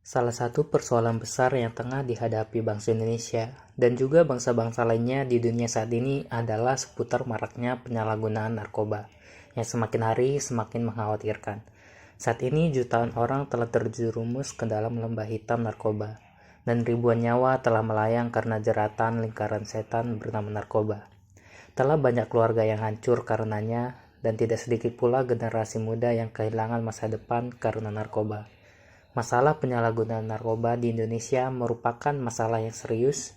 Salah satu persoalan besar yang tengah dihadapi bangsa Indonesia dan juga bangsa-bangsa lainnya di dunia saat ini adalah seputar maraknya penyalahgunaan narkoba yang semakin hari semakin mengkhawatirkan. Saat ini jutaan orang telah terjerumus ke dalam lembah hitam narkoba dan ribuan nyawa telah melayang karena jeratan lingkaran setan bernama narkoba. Telah banyak keluarga yang hancur karenanya dan tidak sedikit pula generasi muda yang kehilangan masa depan karena narkoba. Masalah penyalahgunaan narkoba di Indonesia merupakan masalah yang serius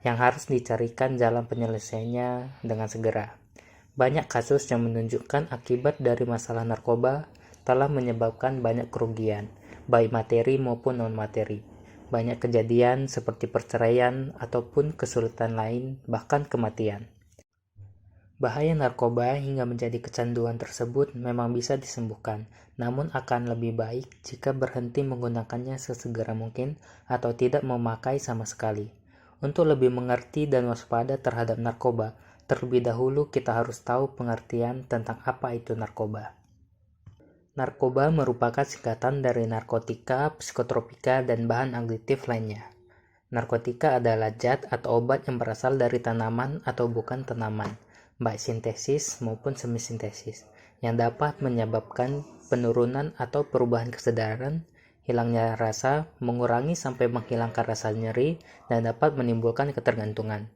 yang harus dicarikan jalan penyelesaiannya dengan segera. Banyak kasus yang menunjukkan akibat dari masalah narkoba telah menyebabkan banyak kerugian, baik materi maupun non-materi. Banyak kejadian seperti perceraian ataupun kesulitan lain, bahkan kematian. Bahaya narkoba hingga menjadi kecanduan tersebut memang bisa disembuhkan, namun akan lebih baik jika berhenti menggunakannya sesegera mungkin atau tidak memakai sama sekali. Untuk lebih mengerti dan waspada terhadap narkoba, terlebih dahulu kita harus tahu pengertian tentang apa itu narkoba. Narkoba merupakan singkatan dari narkotika, psikotropika, dan bahan aditif lainnya. Narkotika adalah zat atau obat yang berasal dari tanaman atau bukan tanaman, baik sintesis maupun semisintesis, yang dapat menyebabkan penurunan atau perubahan kesadaran, hilangnya rasa, mengurangi sampai menghilangkan rasa nyeri, dan dapat menimbulkan ketergantungan.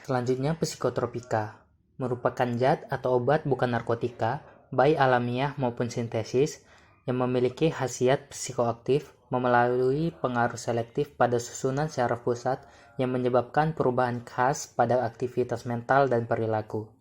Selanjutnya, psikotropika merupakan zat atau obat bukan narkotika, baik alamiah maupun sintesis, yang memiliki khasiat psikoaktif melalui pengaruh selektif pada susunan syaraf pusat yang menyebabkan perubahan khas pada aktivitas mental dan perilaku.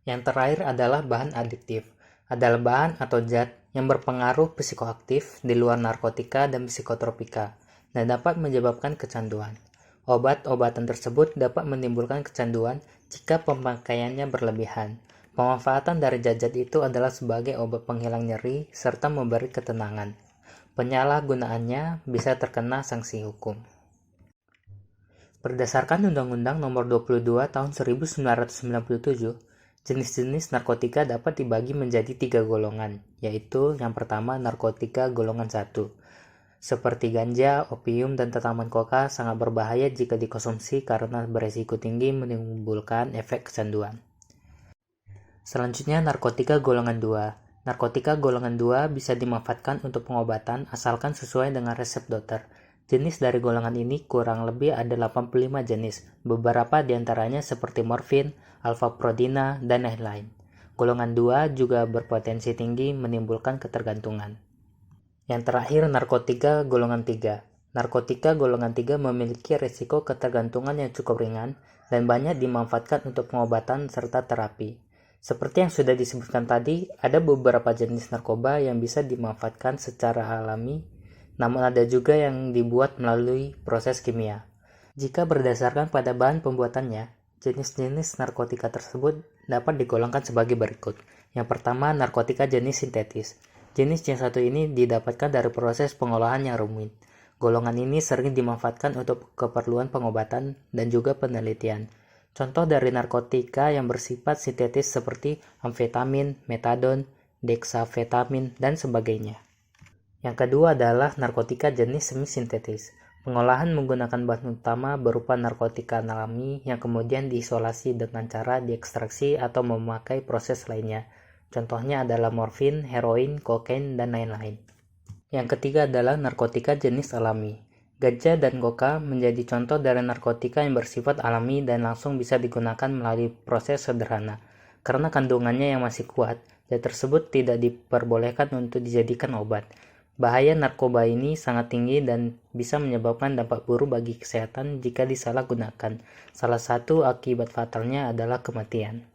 Yang terakhir adalah bahan adiktif, adalah bahan atau zat yang berpengaruh psikoaktif di luar narkotika dan psikotropika, dan dapat menyebabkan kecanduan. Obat-obatan tersebut dapat menimbulkan kecanduan jika pemakaiannya berlebihan. Pemanfaatan dari zat-zat itu adalah sebagai obat penghilang nyeri serta memberi ketenangan. Penyalahgunaannya bisa terkena sanksi hukum. Berdasarkan Undang-Undang Nomor 22 Tahun 1997, jenis-jenis narkotika dapat dibagi menjadi 3 golongan, yaitu yang pertama narkotika golongan 1. Seperti ganja, opium, dan tanaman koka sangat berbahaya jika dikonsumsi karena beresiko tinggi menimbulkan efek kecanduan. Selanjutnya narkotika golongan 2. Narkotika golongan 2 bisa dimanfaatkan untuk pengobatan asalkan sesuai dengan resep dokter. Jenis dari golongan ini kurang lebih ada 85 jenis, beberapa diantaranya seperti morfin, alfa-prodina, dan lain-lain. Golongan 2 juga berpotensi tinggi menimbulkan ketergantungan. Yang terakhir, narkotika golongan 3. Narkotika golongan 3 memiliki risiko ketergantungan yang cukup ringan dan banyak dimanfaatkan untuk pengobatan serta terapi. Seperti yang sudah disebutkan tadi, ada beberapa jenis narkoba yang bisa dimanfaatkan secara alami, namun ada juga yang dibuat melalui proses kimia. Jika berdasarkan pada bahan pembuatannya, jenis-jenis narkotika tersebut dapat digolongkan sebagai berikut. Yang pertama, narkotika jenis sintetis. Jenis yang satu ini didapatkan dari proses pengolahan yang rumit. Golongan ini sering dimanfaatkan untuk keperluan pengobatan dan juga penelitian. Contoh dari narkotika yang bersifat sintetis seperti amfetamin, metadon, dexafetamin, dan sebagainya. Yang kedua adalah narkotika jenis semi-sintetis. Pengolahan menggunakan bahan utama berupa narkotika alami yang kemudian diisolasi dengan cara diekstraksi atau memakai proses lainnya. Contohnya adalah morfin, heroin, kokain, dan lain-lain. Yang ketiga adalah narkotika jenis alami. Ganja dan koka menjadi contoh dari narkotika yang bersifat alami dan langsung bisa digunakan melalui proses sederhana. Karena kandungannya yang masih kuat, zat tersebut tidak diperbolehkan untuk dijadikan obat. Bahaya narkoba ini sangat tinggi dan bisa menyebabkan dampak buruk bagi kesehatan jika disalahgunakan. Salah satu akibat fatalnya adalah kematian.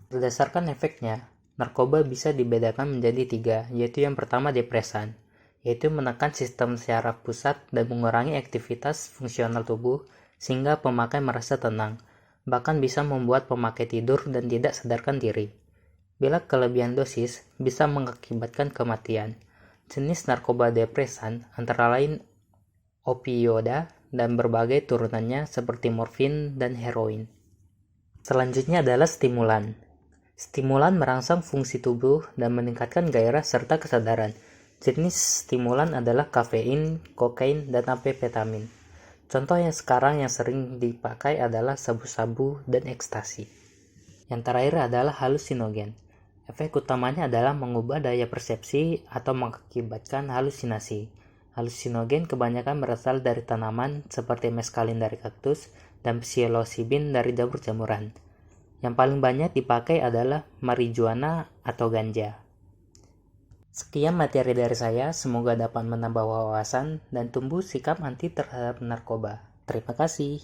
Berdasarkan efeknya, narkoba bisa dibedakan menjadi 3, yaitu yang pertama depresan, yaitu menekan sistem syaraf pusat dan mengurangi aktivitas fungsional tubuh sehingga pemakai merasa tenang, bahkan bisa membuat pemakai tidur dan tidak sadarkan diri. Bila kelebihan dosis, bisa mengakibatkan kematian. Jenis narkoba depresan antara lain opioida dan berbagai turunannya seperti morfin dan heroin. Selanjutnya adalah stimulan. Stimulan merangsang fungsi tubuh dan meningkatkan gairah serta kesadaran. Jenis stimulan adalah kafein, kokain, dan amfetamin. Contoh yang sekarang yang sering dipakai adalah sabu-sabu dan ekstasi. Yang terakhir adalah halusinogen. Efek utamanya adalah mengubah daya persepsi atau mengakibatkan halusinasi. Halusinogen kebanyakan berasal dari tanaman seperti meskalin dari kaktus dan psilocybin dari jamur-jamuran. Yang paling banyak dipakai adalah marijuana atau ganja. Sekian materi dari saya, semoga dapat menambah wawasan dan tumbuh sikap anti terhadap narkoba. Terima kasih.